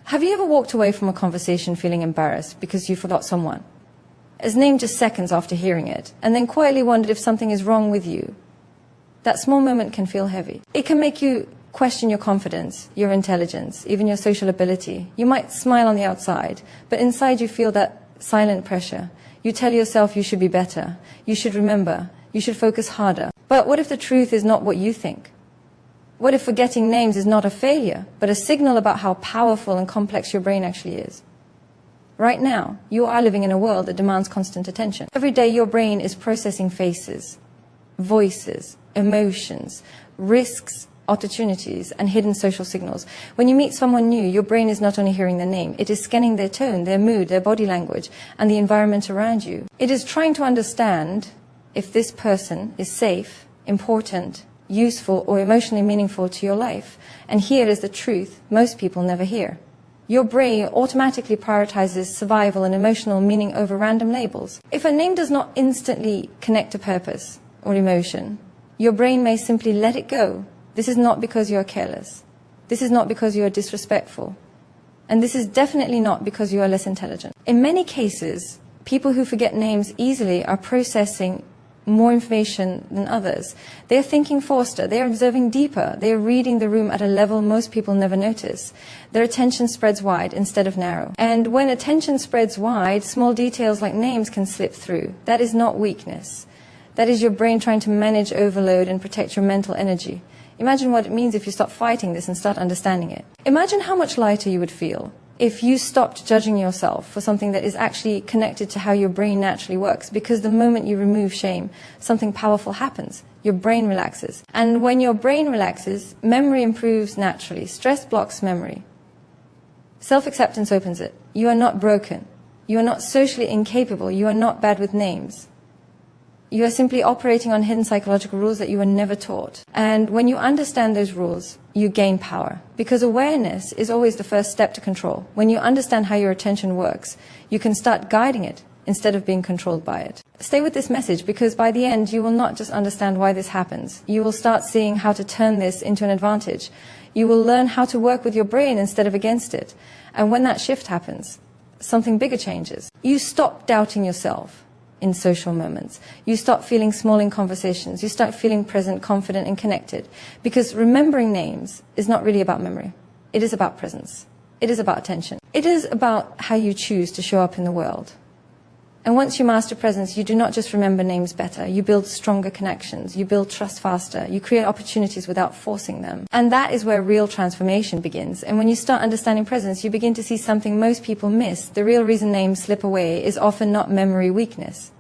Have you ever walked away from a conversation feeling embarrassed because you forgot someone? It's named just seconds after hearing it, and then quietly wondered if something is wrong with you. That small moment can feel heavy. It can make you question your confidence, your intelligence, even your social ability. You might smile on the outside, but inside you feel that silent pressure. You tell yourself you should be better, you should remember, you should focus harder. But what if the truth is not what you think? What if forgetting names is not a failure, but a signal about how powerful and complex your brain actually is? Right now, you are living in a world that demands constant attention. Every day your brain is processing faces, voices, emotions, risks, opportunities, and hidden social signals. When you meet someone new, your brain is not only hearing their name, it is scanning their tone, their mood, their body language, and the environment around you. It is trying to understand if this person is safe, important, useful, or emotionally meaningful to your life. And here is the truth most people never hear. Your brain automatically prioritizes survival and emotional meaning over random labels. If a name does not instantly connect to purpose or emotion, your brain may simply let it go. This is not because you are careless. This is not because you are disrespectful. And this is definitely not because you are less intelligent. In many cases, people who forget names easily are processing more information than others. They are thinking faster, they are observing deeper, they are reading the room at a level most people never notice. Their attention spreads wide instead of narrow. And when attention spreads wide, small details like names can slip through. That is not weakness. That is your brain trying to manage overload and protect your mental energy. Imagine what it means if you stop fighting this and start understanding it. Imagine how much lighter you would feel if you stopped judging yourself for something that is actually connected to how your brain naturally works, because the moment you remove shame, something powerful happens. Your brain relaxes. And when your brain relaxes, memory improves naturally. Stress blocks memory. Self-acceptance opens it. You are not broken. You are not socially incapable. You are not bad with names. You are simply operating on hidden psychological rules that you were never taught. And when you understand those rules, you gain power. Because awareness is always the first step to control. When you understand how your attention works, you can start guiding it instead of being controlled by it. Stay with this message, because by the end, you will not just understand why this happens. You will start seeing how to turn this into an advantage. You will learn how to work with your brain instead of against it. And when that shift happens, something bigger changes. You stop doubting yourself in social moments. You stop feeling small in conversations. You start feeling present, confident, and connected. Because remembering names is not really about memory. It is about presence. It is about attention. It is about how you choose to show up in the world. And once you master presence, you do not just remember names better. You build stronger connections. You build trust faster. You create opportunities without forcing them. And that is where real transformation begins. And when you start understanding presence, you begin to see something most people miss. The real reason names slip away is often not memory weakness.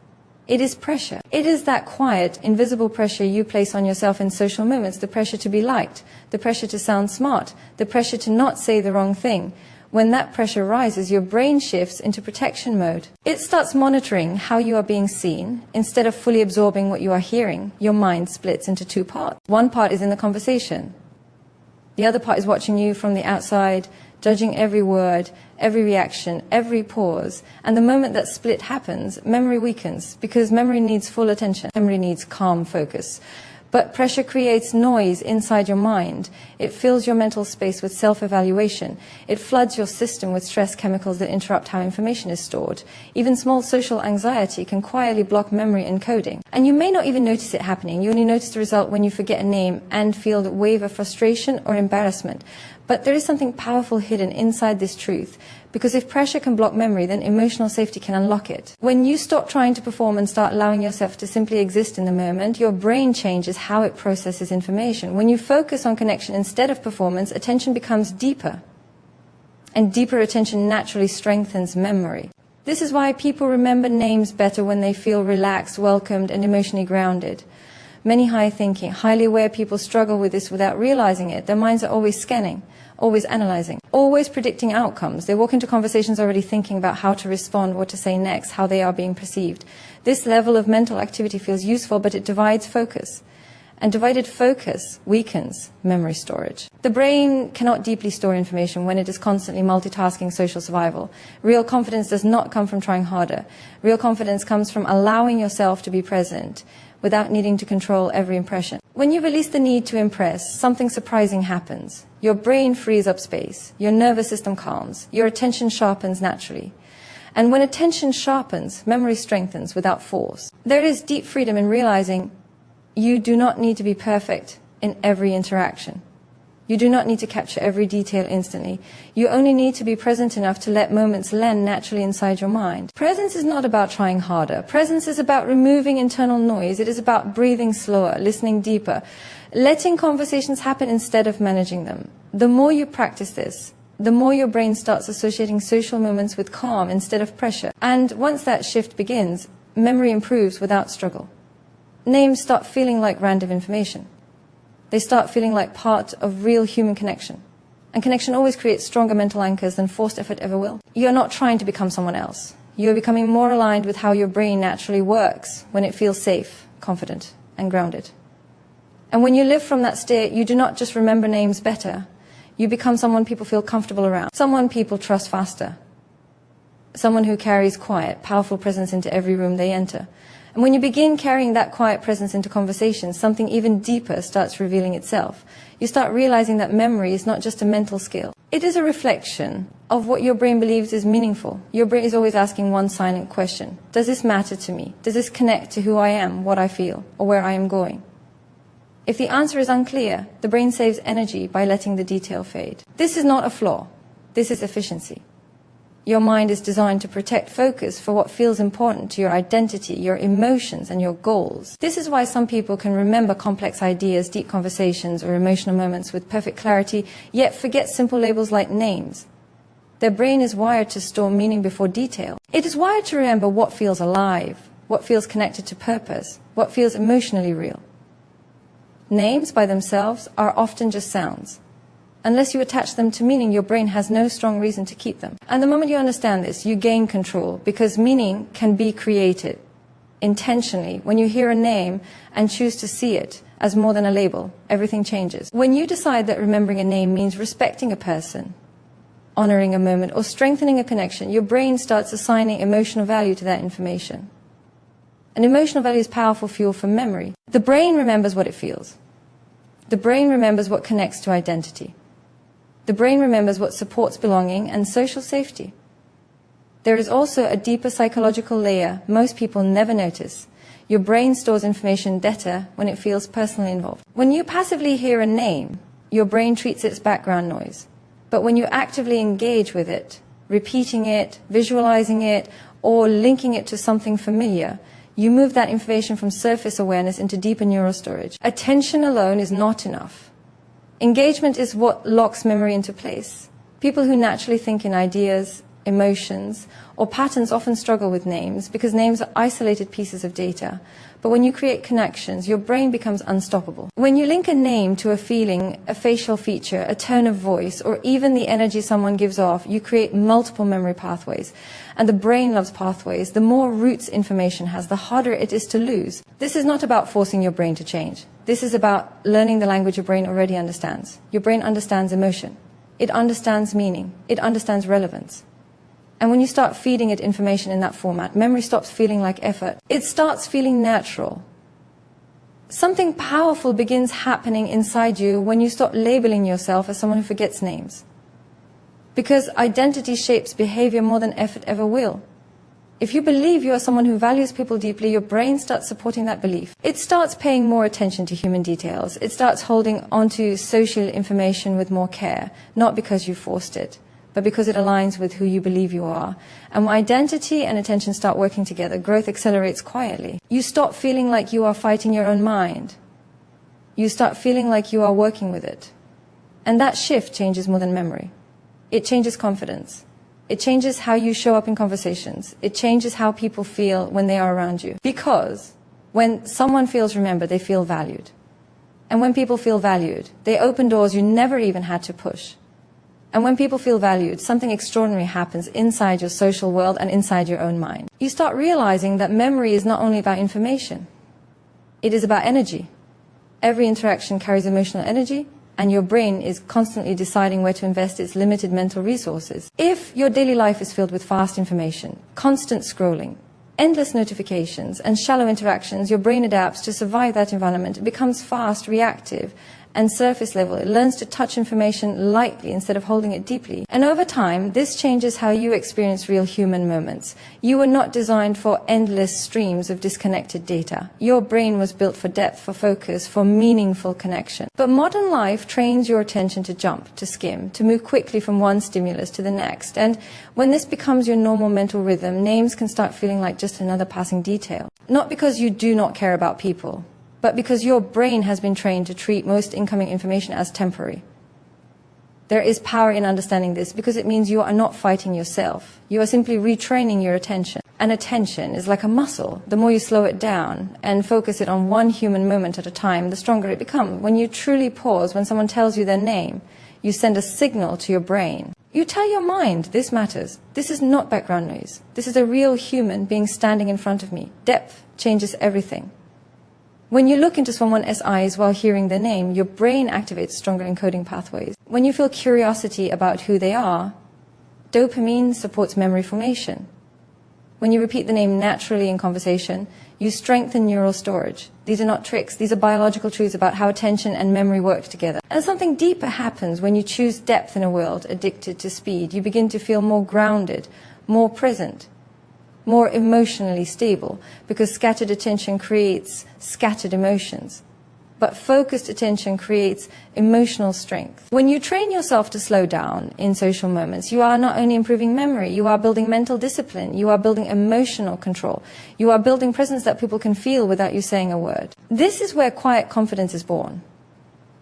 It is pressure. It is that quiet, invisible pressure you place on yourself in social moments. The pressure to be liked. The pressure to sound smart. The pressure to not say the wrong thing. When that pressure rises, your brain shifts into protection mode. It starts monitoring how you are being seen. Instead of fully absorbing what you are hearing, your mind splits into two parts. One part is in the conversation. The other part is watching you from the outside, judging every word, every reaction, every pause. And the moment that split happens, memory weakens, because memory needs full attention. Memory needs calm focus. But pressure creates noise inside your mind. It fills your mental space with self-evaluation. It floods your system with stress chemicals that interrupt how information is stored. Even small social anxiety can quietly block memory encoding. And you may not even notice it happening. You only notice the result when you forget a name and feel the wave of frustration or embarrassment. But there is something powerful hidden inside this truth. Because if pressure can block memory, then emotional safety can unlock it. When you stop trying to perform and start allowing yourself to simply exist in the moment, your brain changes how it processes information. When you focus on connection instead of performance, attention becomes deeper. And deeper attention naturally strengthens memory. This is why people remember names better when they feel relaxed, welcomed, and emotionally grounded. Many high-thinking, highly aware people struggle with this without realizing it. Their minds are always scanning, always analyzing, always predicting outcomes. They walk into conversations already thinking about how to respond, what to say next, how they are being perceived. This level of mental activity feels useful, but it divides focus. And divided focus weakens memory storage. The brain cannot deeply store information when it is constantly multitasking social survival. Real confidence does not come from trying harder. Real confidence comes from allowing yourself to be present without needing to control every impression. When you release the need to impress, something surprising happens. Your brain frees up space, your nervous system calms, your attention sharpens naturally. And when attention sharpens, memory strengthens without force. There is deep freedom in realizing you do not need to be perfect in every interaction. You do not need to capture every detail instantly. You only need to be present enough to let moments land naturally inside your mind. Presence is not about trying harder. Presence is about removing internal noise. It is about breathing slower, listening deeper, letting conversations happen instead of managing them. The more you practice this, the more your brain starts associating social moments with calm instead of pressure. And once that shift begins, memory improves without struggle. Names start feeling like random information. They start feeling like part of real human connection. And connection always creates stronger mental anchors than forced effort ever will. You're not trying to become someone else. You're becoming more aligned with how your brain naturally works when it feels safe, confident, and grounded. And when you live from that state, you do not just remember names better. You become someone people feel comfortable around, someone people trust faster, someone who carries quiet, powerful presence into every room they enter. And when you begin carrying that quiet presence into conversations, something even deeper starts revealing itself. You start realizing that memory is not just a mental skill. It is a reflection of what your brain believes is meaningful. Your brain is always asking one silent question. Does this matter to me? Does this connect to who I am, what I feel, or where I am going? If the answer is unclear, the brain saves energy by letting the detail fade. This is not a flaw. This is efficiency. Your mind is designed to protect focus for what feels important to your identity, your emotions, and your goals. This is why some people can remember complex ideas, deep conversations, or emotional moments with perfect clarity, yet forget simple labels like names. Their brain is wired to store meaning before detail. It is wired to remember what feels alive, what feels connected to purpose, what feels emotionally real. Names by themselves are often just sounds. Unless you attach them to meaning, your brain has no strong reason to keep them. And the moment you understand this, you gain control, because meaning can be created intentionally. When you hear a name and choose to see it as more than a label, everything changes. When you decide that remembering a name means respecting a person, honoring a moment, or strengthening a connection, your brain starts assigning emotional value to that information. And emotional value is powerful fuel for memory. The brain remembers what it feels. The brain remembers what connects to identity. The brain remembers what supports belonging and social safety. There is also a deeper psychological layer most people never notice. Your brain stores information better when it feels personally involved. When you passively hear a name, your brain treats it as background noise. But when you actively engage with it, repeating it, visualizing it, or linking it to something familiar, you move that information from surface awareness into deeper neural storage. Attention alone is not enough. Engagement is what locks memory into place. People who naturally think in ideas, emotions, or patterns often struggle with names because names are isolated pieces of data. But when you create connections, your brain becomes unstoppable. When you link a name to a feeling, a facial feature, a tone of voice, or even the energy someone gives off, you create multiple memory pathways. And the brain loves pathways. The more roots information has, the harder it is to lose. This is not about forcing your brain to change. This is about learning the language your brain already understands. Your brain understands emotion. It understands meaning. It understands relevance. And when you start feeding it information in that format, memory stops feeling like effort. It starts feeling natural. Something powerful begins happening inside you when you stop labeling yourself as someone who forgets names. Because identity shapes behavior more than effort ever will. If you believe you are someone who values people deeply, your brain starts supporting that belief. It starts paying more attention to human details. It starts holding onto social information with more care, not because you forced it, but because it aligns with who you believe you are. And when identity and attention start working together, growth accelerates quietly. You stop feeling like you are fighting your own mind. You start feeling like you are working with it. And that shift changes more than memory. It changes confidence. It changes how you show up in conversations. It changes how people feel when they are around you. Because when someone feels remembered, they feel valued. And when people feel valued, they open doors you never even had to push. And when people feel valued, something extraordinary happens inside your social world and inside your own mind. You start realizing that memory is not only about information. It is about energy. Every interaction carries emotional energy, and your brain is constantly deciding where to invest its limited mental resources. If your daily life is filled with fast information, constant scrolling, endless notifications and shallow interactions, your brain adapts to survive that environment. It becomes fast, reactive, and surface level. It learns to touch information lightly instead of holding it deeply. And over time, this changes how you experience real human moments. You were not designed for endless streams of disconnected data. Your brain was built for depth, for focus, for meaningful connection. But modern life trains your attention to jump, to skim, to move quickly from one stimulus to the next. And when this becomes your normal mental rhythm, names can start feeling like just another passing detail. Not because you do not care about people, but because your brain has been trained to treat most incoming information as temporary. There is power in understanding this because it means you are not fighting yourself. You are simply retraining your attention. And attention is like a muscle. The more you slow it down and focus it on one human moment at a time, the stronger it becomes. When you truly pause, when someone tells you their name, you send a signal to your brain. You tell your mind, this matters. This is not background noise. This is a real human being standing in front of me. Depth changes everything. When you look into someone's eyes while hearing their name, your brain activates stronger encoding pathways. When you feel curiosity about who they are, dopamine supports memory formation. When you repeat the name naturally in conversation, you strengthen neural storage. These are not tricks. These are biological truths about how attention and memory work together. And something deeper happens when you choose depth in a world addicted to speed. You begin to feel more grounded, more present, more emotionally stable, because scattered attention creates scattered emotions. But focused attention creates emotional strength. When you train yourself to slow down in social moments, you are not only improving memory, you are building mental discipline, you are building emotional control, you are building presence that people can feel without you saying a word. This is where quiet confidence is born.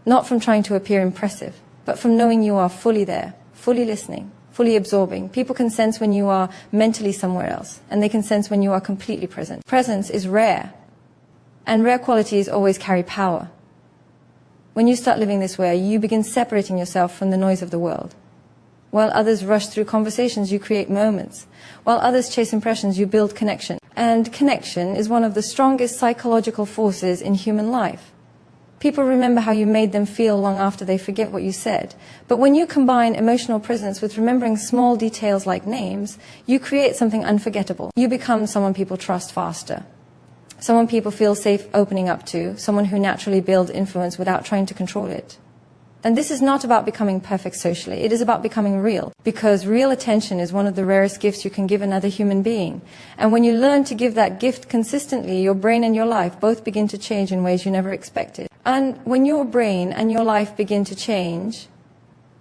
Not from trying to appear impressive, but from knowing you are fully there, fully listening, fully absorbing. People can sense when you are mentally somewhere else, and they can sense when you are completely present. Presence is rare, and rare qualities always carry power. When you start living this way, you begin separating yourself from the noise of the world. While others rush through conversations, you create moments. While others chase impressions, you build connection. And connection is one of the strongest psychological forces in human life. People remember how you made them feel long after they forget what you said. But when you combine emotional presence with remembering small details like names, you create something unforgettable. You become someone people trust faster. Someone people feel safe opening up to. Someone who naturally builds influence without trying to control it. And this is not about becoming perfect socially. It is about becoming real. Because real attention is one of the rarest gifts you can give another human being. And when you learn to give that gift consistently, your brain and your life both begin to change in ways you never expected. And when your brain and your life begin to change,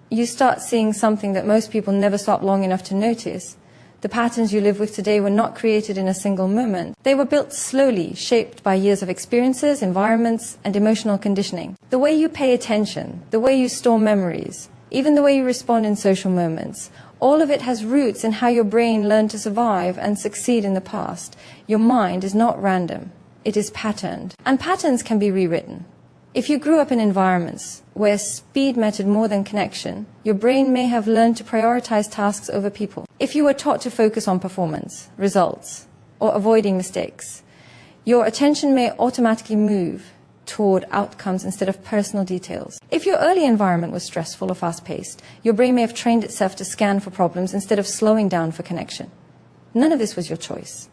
you start seeing something that most people never stop long enough to notice. The patterns you live with today were not created in a single moment. They were built slowly, shaped by years of experiences, environments, and emotional conditioning. The way you pay attention, the way you store memories, even the way you respond in social moments, all of it has roots in how your brain learned to survive and succeed in the past. Your mind is not random. It is patterned. And patterns can be rewritten. If you grew up in environments where speed mattered more than connection, your brain may have learned to prioritize tasks over people. If you were taught to focus on performance, results, or avoiding mistakes, your attention may automatically move toward outcomes instead of personal details. If your early environment was stressful or fast-paced, your brain may have trained itself to scan for problems instead of slowing down for connection. None of this was your choice.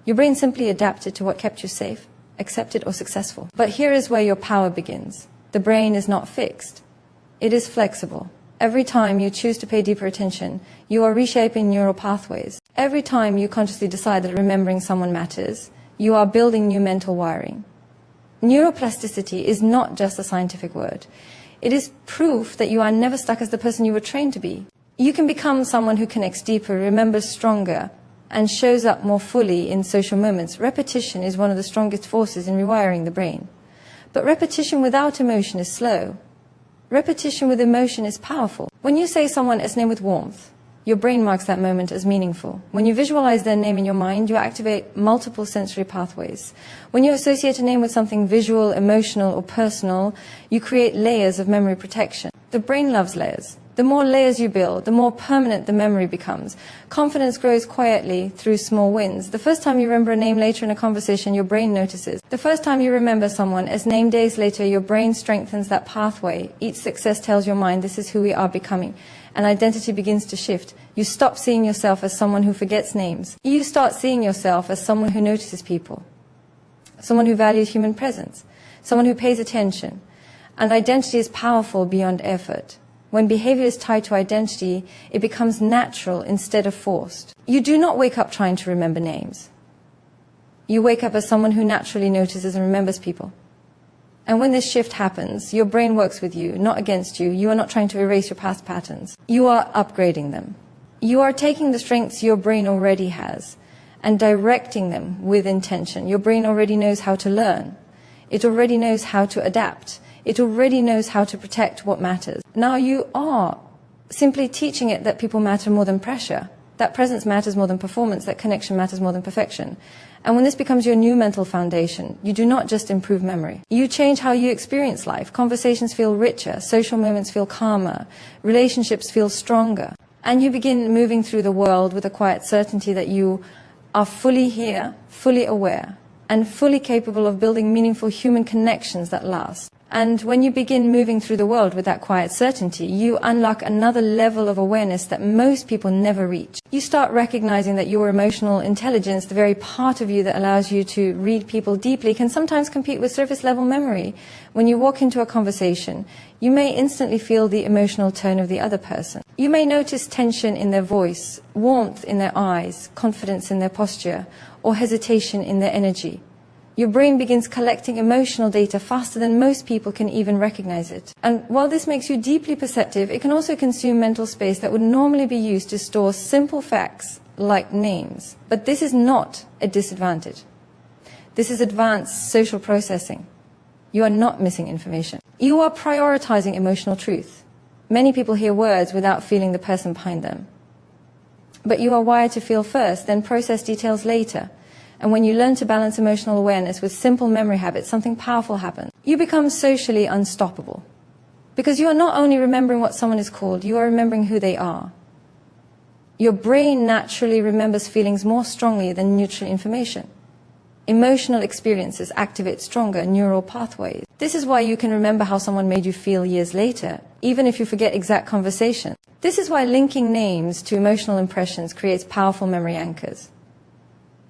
Your brain simply adapted to what kept you safe, accepted, or successful. But here is where your power begins. The brain is not fixed. It is flexible. Every time you choose to pay deeper attention, you are reshaping neural pathways. Every time you consciously decide that remembering someone matters, you are building new mental wiring. Neuroplasticity is not just a scientific word. It is proof that you are never stuck as the person you were trained to be. You can become someone who connects deeper, remembers stronger, and shows up more fully in social moments. Repetition is one of the strongest forces in rewiring the brain. But repetition without emotion is slow. Repetition with emotion is powerful. When you say someone's name with warmth, your brain marks that moment as meaningful. When you visualize their name in your mind, you activate multiple sensory pathways. When you associate a name with something visual, emotional, or personal, you create layers of memory protection. The brain loves layers. The more layers you build, the more permanent the memory becomes. Confidence grows quietly through small wins. The first time you remember a name later in a conversation, your brain notices. The first time you remember someone as name days later, your brain strengthens that pathway. Each success tells your mind, this is who we are becoming. and identity begins to shift. You stop seeing yourself as someone who forgets names. You start seeing yourself as someone who notices people, someone who values human presence, someone who pays attention. And identity is powerful beyond effort. When behavior is tied to identity, it becomes natural instead of forced. You do not wake up trying to remember names. You wake up as someone who naturally notices and remembers people. And when this shift happens, your brain works with you, not against you. You are not trying to erase your past patterns. You are upgrading them. You are taking the strengths your brain already has and directing them with intention. Your brain already knows how to learn. It already knows how to adapt. It already knows how to protect what matters. Now you are simply teaching it that people matter more than pressure, that presence matters more than performance, that connection matters more than perfection. And when this becomes your new mental foundation, you do not just improve memory. You change how you experience life. Conversations feel richer, social moments feel calmer, relationships feel stronger. And you begin moving through the world with a quiet certainty that you are fully here, fully aware, and fully capable of building meaningful human connections that last. And when you begin moving through the world with that quiet certainty, you unlock another level of awareness that most people never reach. You start recognizing that your emotional intelligence, the very part of you that allows you to read people deeply, can sometimes compete with surface level memory. When you walk into a conversation, you may instantly feel the emotional tone of the other person. You may notice tension in their voice, warmth in their eyes, confidence in their posture, or hesitation in their energy. Your brain begins collecting emotional data faster than most people can even recognize it. And while this makes you deeply perceptive, it can also consume mental space that would normally be used to store simple facts like names. But this is not a disadvantage. This is advanced social processing. You are not missing information. You are prioritizing emotional truth. Many people hear words without feeling the person behind them. But you are wired to feel first, then process details later. And when you learn to balance emotional awareness with simple memory habits, something powerful happens. You become socially unstoppable. Because you are not only remembering what someone is called, you are remembering who they are. Your brain naturally remembers feelings more strongly than neutral information. Emotional experiences activate stronger neural pathways. This is why you can remember how someone made you feel years later, even if you forget exact conversation. This is why linking names to emotional impressions creates powerful memory anchors.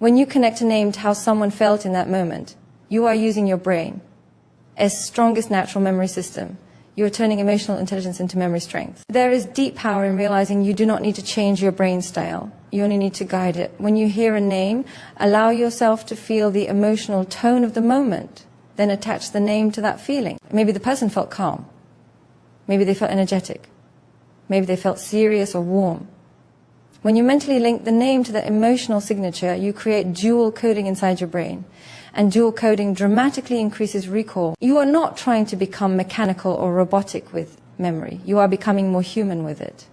When you connect a name to how someone felt in that moment, you are using your brain as strongest natural memory system. You are turning emotional intelligence into memory strength. There is deep power in realizing you do not need to change your brain style. You only need to guide it. When you hear a name, allow yourself to feel the emotional tone of the moment. Then attach the name to that feeling. Maybe the person felt calm. Maybe they felt energetic. Maybe they felt serious or warm. When you mentally link the name to that emotional signature, you create dual coding inside your brain. And dual coding dramatically increases recall. You are not trying to become mechanical or robotic with memory. You are becoming more human with it.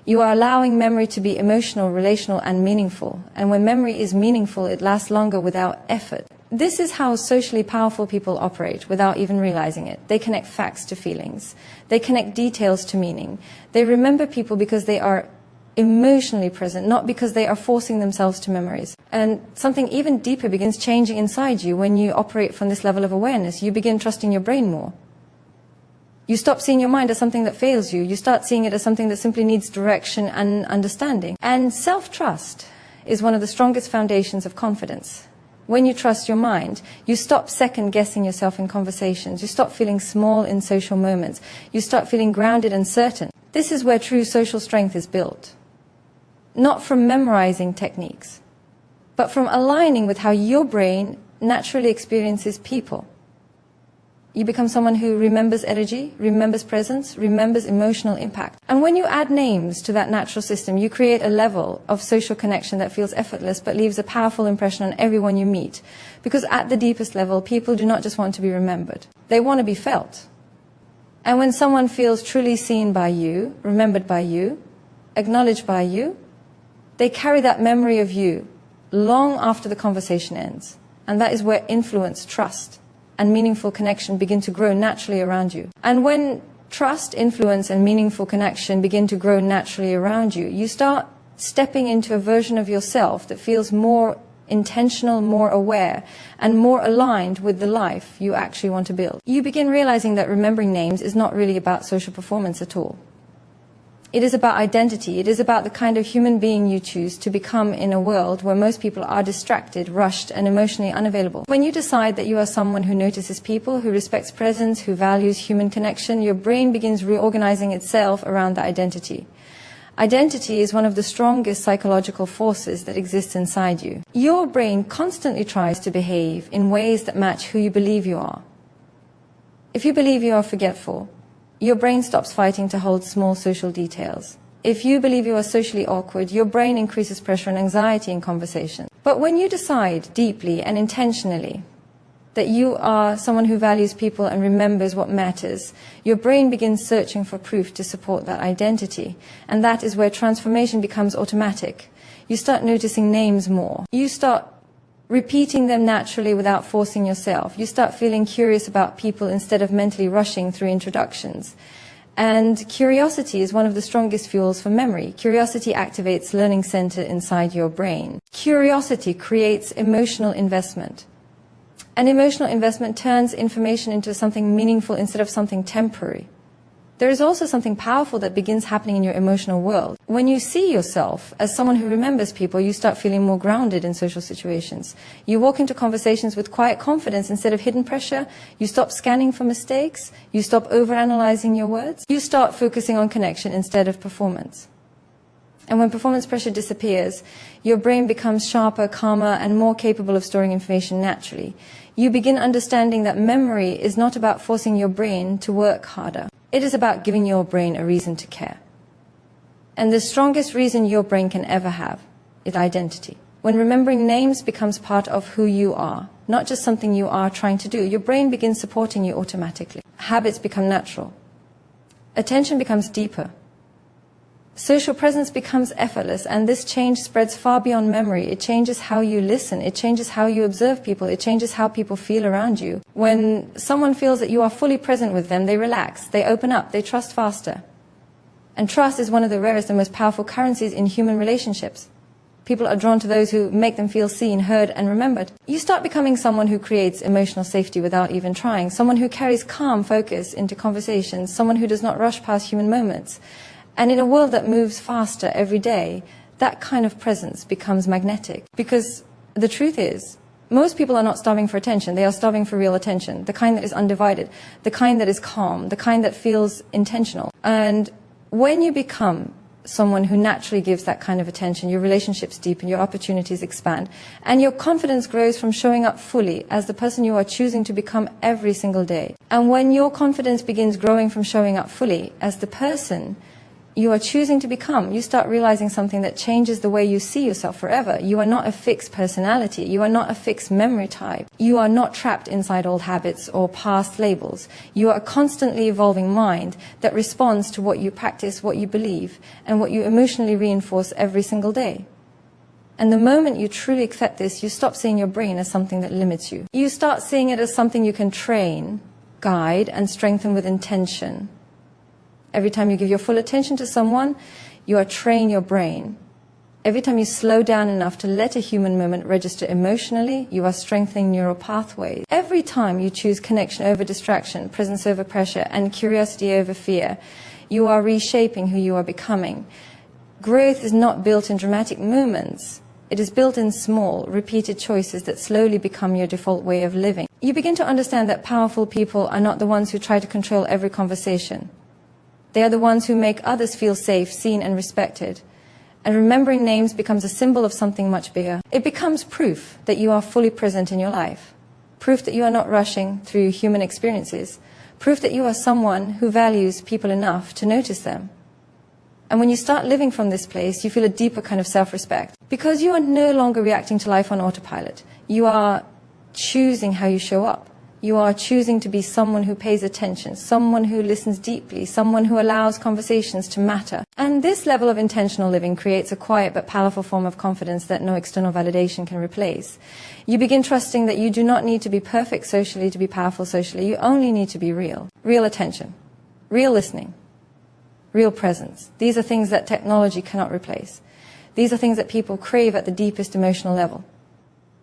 You are allowing memory to be emotional, relational, and meaningful. And when memory is meaningful, it lasts longer without effort. This is how socially powerful people operate without even realizing it. They connect facts to feelings. They connect details to meaning. They remember people because they are emotionally present, not because they are forcing themselves to memories. And something even deeper begins changing inside you when you operate from this level of awareness. You begin trusting your brain more. You stop seeing your mind as something that fails you. You start seeing it as something that simply needs direction and understanding. And self-trust is one of the strongest foundations of confidence. When you trust your mind, you stop second-guessing yourself in conversations. You stop feeling small in social moments. You start feeling grounded and certain. This is where true social strength is built. Not from memorizing techniques, but from aligning with how your brain naturally experiences people. You become someone who remembers energy, remembers presence, remembers emotional impact. And when you add names to that natural system, you create a level of social connection that feels effortless but leaves a powerful impression on everyone you meet. Because at the deepest level, people do not just want to be remembered. They want to be felt. And when someone feels truly seen by you, remembered by you, acknowledged by you, they carry that memory of you long after the conversation ends. And that is where influence, trust, and meaningful connection begin to grow naturally around you. And when trust, influence, and meaningful connection begin to grow naturally around you, you start stepping into a version of yourself that feels more intentional, more aware, and more aligned with the life you actually want to build. You begin realizing that remembering names is not really about social performance at all. It is about identity. It is about the kind of human being you choose to become in a world where most people are distracted, rushed, and emotionally unavailable. When you decide that you are someone who notices people, who respects presence, who values human connection, your brain begins reorganizing itself around that identity. Identity is one of the strongest psychological forces that exists inside you. Your brain constantly tries to behave in ways that match who you believe you are. If you believe you are forgetful, your brain stops fighting to hold small social details. If you believe you are socially awkward, your brain increases pressure and anxiety in conversation. But when you decide deeply and intentionally that you are someone who values people and remembers what matters, your brain begins searching for proof to support that identity. And that is where transformation becomes automatic. You start noticing names more. You start repeating them naturally without forcing yourself. You start feeling curious about people instead of mentally rushing through introductions. And curiosity is one of the strongest fuels for memory. Curiosity activates learning center inside your brain. Curiosity creates emotional investment. And emotional investment turns information into something meaningful instead of something temporary. There is also something powerful that begins happening in your emotional world. When you see yourself as someone who remembers people, you start feeling more grounded in social situations. You walk into conversations with quiet confidence instead of hidden pressure. You stop scanning for mistakes. You stop overanalyzing your words. You start focusing on connection instead of performance. And when performance pressure disappears, your brain becomes sharper, calmer, and more capable of storing information naturally. You begin understanding that memory is not about forcing your brain to work harder. It is about giving your brain a reason to care. And the strongest reason your brain can ever have is identity. When remembering names becomes part of who you are, not just something you are trying to do, your brain begins supporting you automatically. Habits become natural. Attention becomes deeper. Social presence becomes effortless, and this change spreads far beyond memory. It changes how you listen. It changes how you observe people. It changes how people feel around you. When someone feels that you are fully present with them, they relax, they open up, they trust faster. And trust is one of the rarest and most powerful currencies in human relationships. People are drawn to those who make them feel seen, heard, and remembered. You start becoming someone who creates emotional safety without even trying, someone who carries calm focus into conversations, someone who does not rush past human moments. And in a world that moves faster every day, that kind of presence becomes magnetic. Because the truth is, most people are not starving for attention. They are starving for real attention, the kind that is undivided, the kind that is calm, the kind that feels intentional. And when you become someone who naturally gives that kind of attention, your relationships deepen, your opportunities expand, and your confidence grows from showing up fully as the person you are choosing to become every single day. And when your confidence begins growing from showing up fully as the person you are choosing to become, you start realizing something that changes the way you see yourself forever. You are not a fixed personality. You are not a fixed memory type. You are not trapped inside old habits or past labels. You are a constantly evolving mind that responds to what you practice, what you believe, and what you emotionally reinforce every single day. And the moment you truly accept this, you stop seeing your brain as something that limits you. You start seeing it as something you can train, guide, and strengthen with intention. Every time you give your full attention to someone, you are training your brain. Every time you slow down enough to let a human moment register emotionally, you are strengthening neural pathways. Every time you choose connection over distraction, presence over pressure, and curiosity over fear, you are reshaping who you are becoming. Growth is not built in dramatic moments. It is built in small, repeated choices that slowly become your default way of living. You begin to understand that powerful people are not the ones who try to control every conversation. They are the ones who make others feel safe, seen, and respected. And remembering names becomes a symbol of something much bigger. It becomes proof that you are fully present in your life. Proof that you are not rushing through human experiences. Proof that you are someone who values people enough to notice them. And when you start living from this place, you feel a deeper kind of self-respect. Because you are no longer reacting to life on autopilot. You are choosing how you show up. You are choosing to be someone who pays attention, someone who listens deeply, someone who allows conversations to matter. And this level of intentional living creates a quiet but powerful form of confidence that no external validation can replace. You begin trusting that you do not need to be perfect socially to be powerful socially. You only need to be real. Real attention, real listening, real presence. These are things that technology cannot replace. These are things that people crave at the deepest emotional level.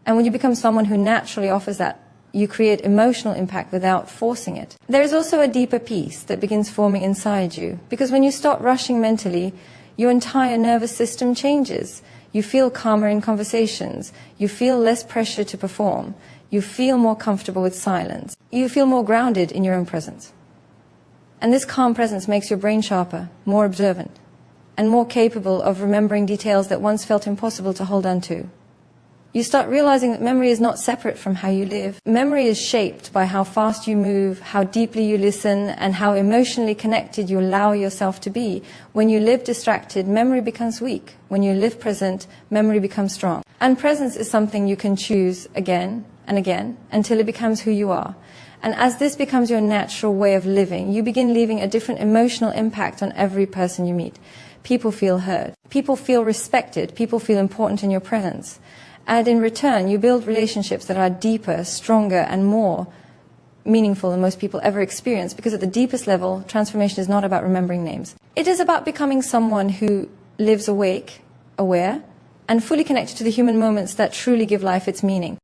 And when you become someone who naturally offers that, you create emotional impact without forcing it. There is also a deeper peace that begins forming inside you, because when you stop rushing mentally, your entire nervous system changes. You feel calmer in conversations. You feel less pressure to perform. You feel more comfortable with silence. You feel more grounded in your own presence. And this calm presence makes your brain sharper, more observant, and more capable of remembering details that once felt impossible to hold on to. You start realizing that memory is not separate from how you live. Memory is shaped by how fast you move, how deeply you listen, and how emotionally connected you allow yourself to be. When you live distracted, memory becomes weak. When you live present, memory becomes strong. And presence is something you can choose again and again until it becomes who you are. And as this becomes your natural way of living, you begin leaving a different emotional impact on every person you meet. People feel heard. People feel respected. People feel important in your presence. And in return, you build relationships that are deeper, stronger, and more meaningful than most people ever experience, because at the deepest level, transformation is not about remembering names. It is about becoming someone who lives awake, aware, and fully connected to the human moments that truly give life its meaning.